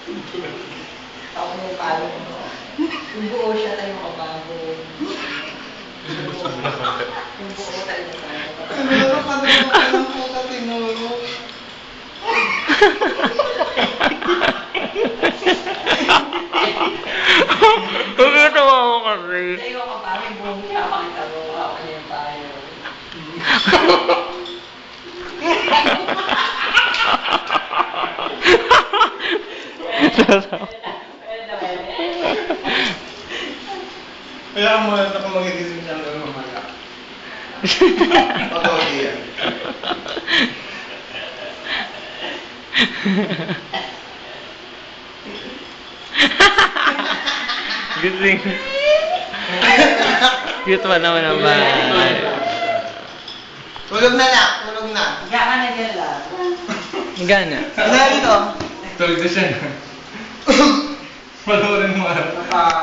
Ako yung palo mo. Yung buo siya tayo makabago. Yung buo tayo makabago. Ano pa naman po ka tinuro? Nagkatawa ko kasi. Tayo makabago yung buo siya. Pakita mo. Ako na yung payo. Kaya mo na ako magigising siya ng mamaya. Pag-audi yan. Gising. Cute pa naman ang bahay. Tulog na na, tulog na. Higa ka na dyan lang. Gana. Ano dito? Tulog na siya. Panoorin mo.